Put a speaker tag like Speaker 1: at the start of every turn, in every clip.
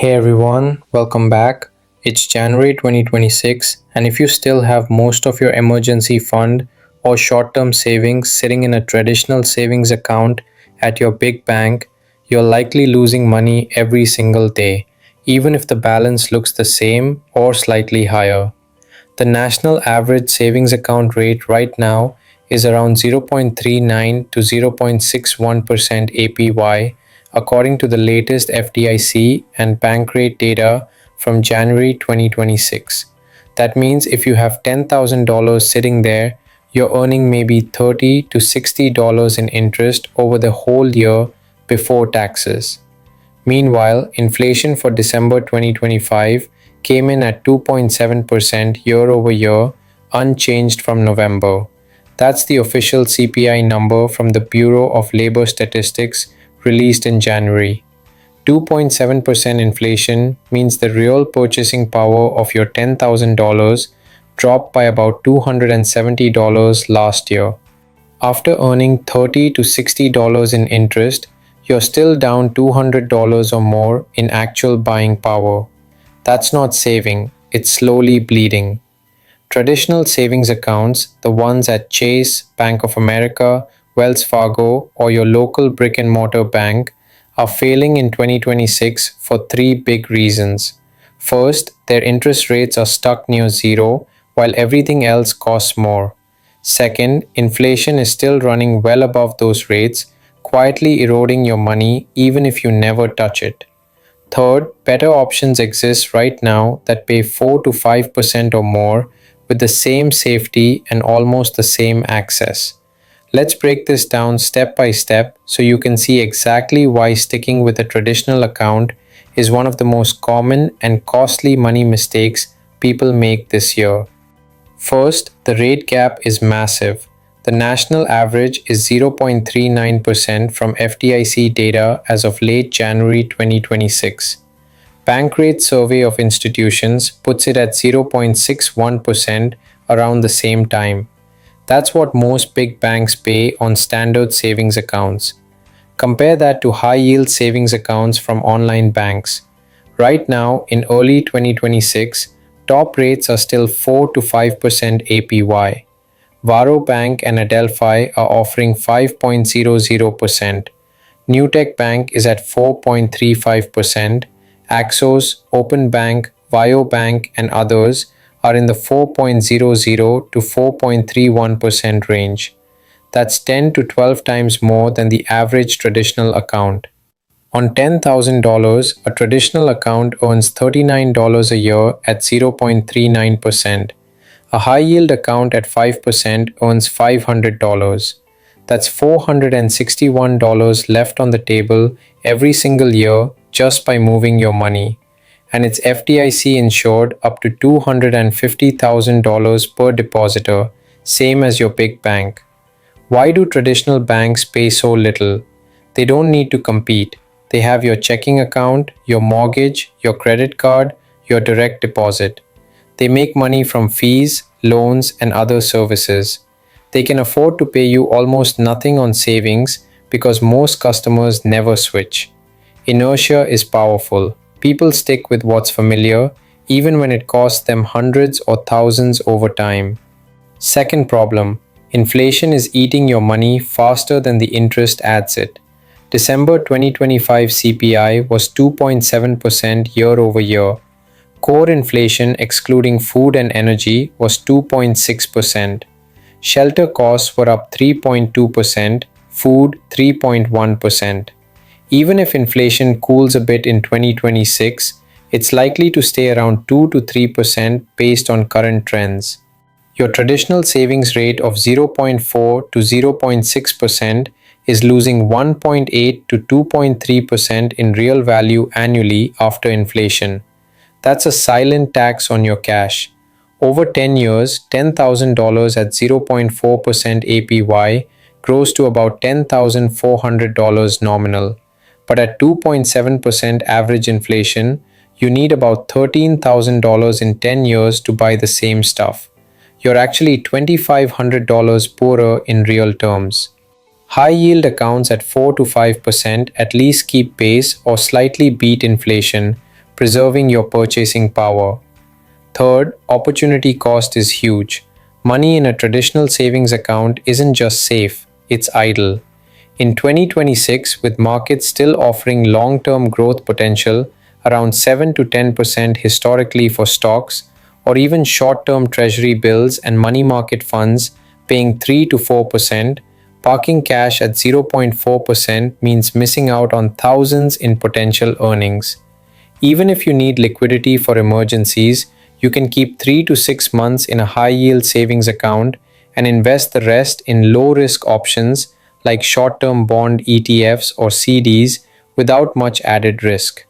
Speaker 1: Hey everyone, welcome back. It's January 2026, and if you still have most of your emergency fund or short term savings sitting in a traditional savings account at your big bank, you're likely losing money every single day, even if the balance looks the same or slightly higher. The national average savings account rate right now is around 0.39 to 0.61% APY, according to the latest FDIC and Bankrate data from January 2026. That means if you have $10,000 sitting there, you're earning maybe $30 to $60 in interest over the whole year before taxes. Meanwhile, inflation for December 2025 came in at 2.7% year over year, unchanged from November. That's the official CPI number from the Bureau of Labor Statistics released in January. 2.7% inflation means the real purchasing power of your $10,000 dropped by about $270 last year. After earning $30 to $60 in interest, you're still down $200 or more in actual buying power. That's not saving, it's slowly bleeding. Traditional savings accounts, the ones at Chase, Bank of America, Wells Fargo, or your local brick and mortar bank, are failing in 2026 for three big reasons. First, their interest rates are stuck near zero, while everything else costs more. Second, inflation is still running well above those rates, quietly eroding your money even if you never touch it. Third, better options exist right now that pay 4 to 5% or more with the same safety and almost the same access. Let's break this down step by step so you can see exactly why sticking with a traditional account is one of the most common and costly money mistakes people make this year. First, the rate gap is massive. The national average is 0.39% from FDIC data as of late January 2026. Bankrate survey of institutions puts it at 0.61% around the same time. That's what most big banks pay on standard savings accounts. Compare that to high yield savings accounts from online banks. Right now, in early 2026, top rates are still 4 to 5% APY. Varo Bank and Adelphi are offering 5.00%. Newtek Bank is at 4.35%. Axos, Open Bank, Vio Bank, and others are in the 4.00 to 4.31% range. That's 10 to 12 times more than the average traditional account. On $10,000, a traditional account earns $39 a year at 0.39%. A high yield account at 5% earns $500. That's $461 left on the table every single year just by moving your money. And it's FDIC insured up to $250,000 per depositor, same as your big bank. Why do traditional banks pay so little? They don't need to compete. They have your checking account, your mortgage, your credit card, your direct deposit. They make money from fees, loans, and other services. They can afford to pay you almost nothing on savings because most customers never switch. Inertia is powerful. People stick with what's familiar, even when it costs them hundreds or thousands over time. Second problem, inflation is eating your money faster than the interest adds it. December 2025 CPI was 2.7% year over year. Core inflation, excluding food and energy, was 2.6%. Shelter costs were up 3.2%, food 3.1%. Even if inflation cools a bit in 2026, it's likely to stay around 2 to 3% based on current trends. Your traditional savings rate of 0.4 to 0.6% is losing 1.8 to 2.3% in real value annually after inflation. That's a silent tax on your cash. Over 10 years, $10,000 at 0.4% APY grows to about $10,400 nominal. But at 2.7% average inflation, you need about $13,000 in 10 years to buy the same stuff. You're actually $2,500 poorer in real terms. High yield accounts at 4 to 5% at least keep pace or slightly beat inflation, preserving your purchasing power. Third, opportunity cost is huge. Money in a traditional savings account isn't just safe, it's idle. In 2026, with markets still offering long term growth potential around 7 to 10% historically for stocks, or even short term treasury bills and money market funds paying 3 to 4%, parking cash at 0.4% means missing out on thousands in potential earnings. Even if you need liquidity for emergencies, you can keep 3 to 6 months in a high yield savings account and invest the rest in low risk options like short term bond ETFs or CDs without much added risk.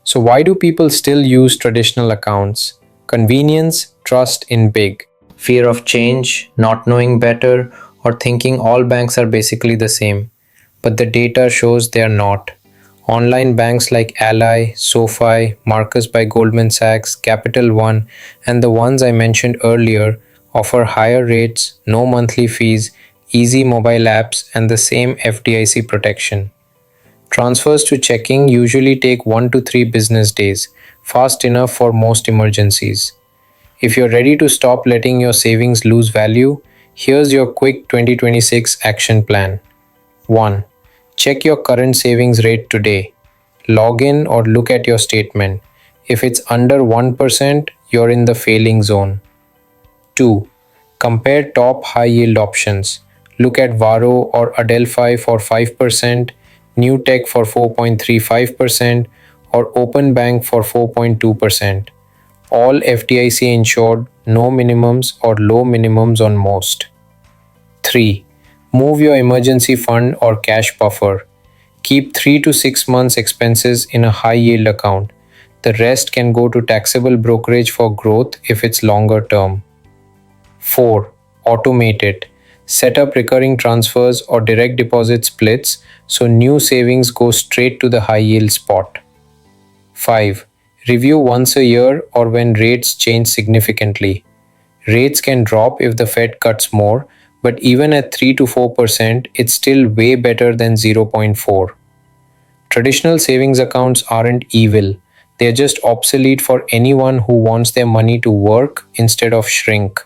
Speaker 1: So, why do people still use traditional accounts? Convenience, trust in big. Fear of change, not knowing better, or thinking all banks are basically the same. But the data shows they are not. Online banks like Ally, SoFi, Marcus by Goldman Sachs, Capital One, and the ones I mentioned earlier offer higher rates, no monthly fees, easy mobile apps, and the same FDIC protection. Transfers to checking usually take 1 to 3 business days, fast enough for most emergencies. If you're ready to stop letting your savings lose value, here's your quick 2026 action plan. 1. Check your current savings rate today. Log in or look at your statement. If it's under 1%, you're in the failing zone. 2. Compare top high yield options. Look at Varo or Adelphi for 5%, Newtek for 4.35%, or OpenBank for 4.2%. All FDIC insured, no minimums or low minimums on most. 3. Move your emergency fund or cash buffer. Keep 3 to 6 months expenses in a high yield account. The rest can go to taxable brokerage for growth if it's longer term. 4. Automate it. Set up recurring transfers or direct deposit splits so new savings go straight to the high yield spot. 5. Review once a year or when rates change significantly. Rates can drop if the Fed cuts more, but even at 3 to 4%, it's still way better than 0.4. Traditional savings accounts aren't evil, they're just obsolete for anyone who wants their money to work instead of shrink.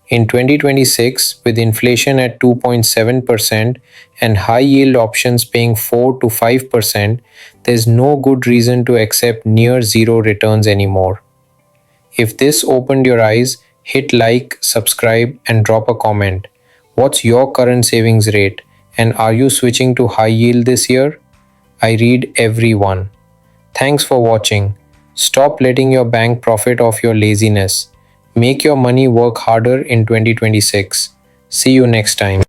Speaker 1: In 2026, with inflation at 2.7% and high yield options paying 4 to 5%, there's no good reason to accept near zero returns anymore. If this opened your eyes, hit like, subscribe, and drop a comment. What's your current savings rate? And are you switching to high yield this year? I read every one. Thanks for watching. Stop letting your bank profit off your laziness. Make your money work harder in 2026. See you next time.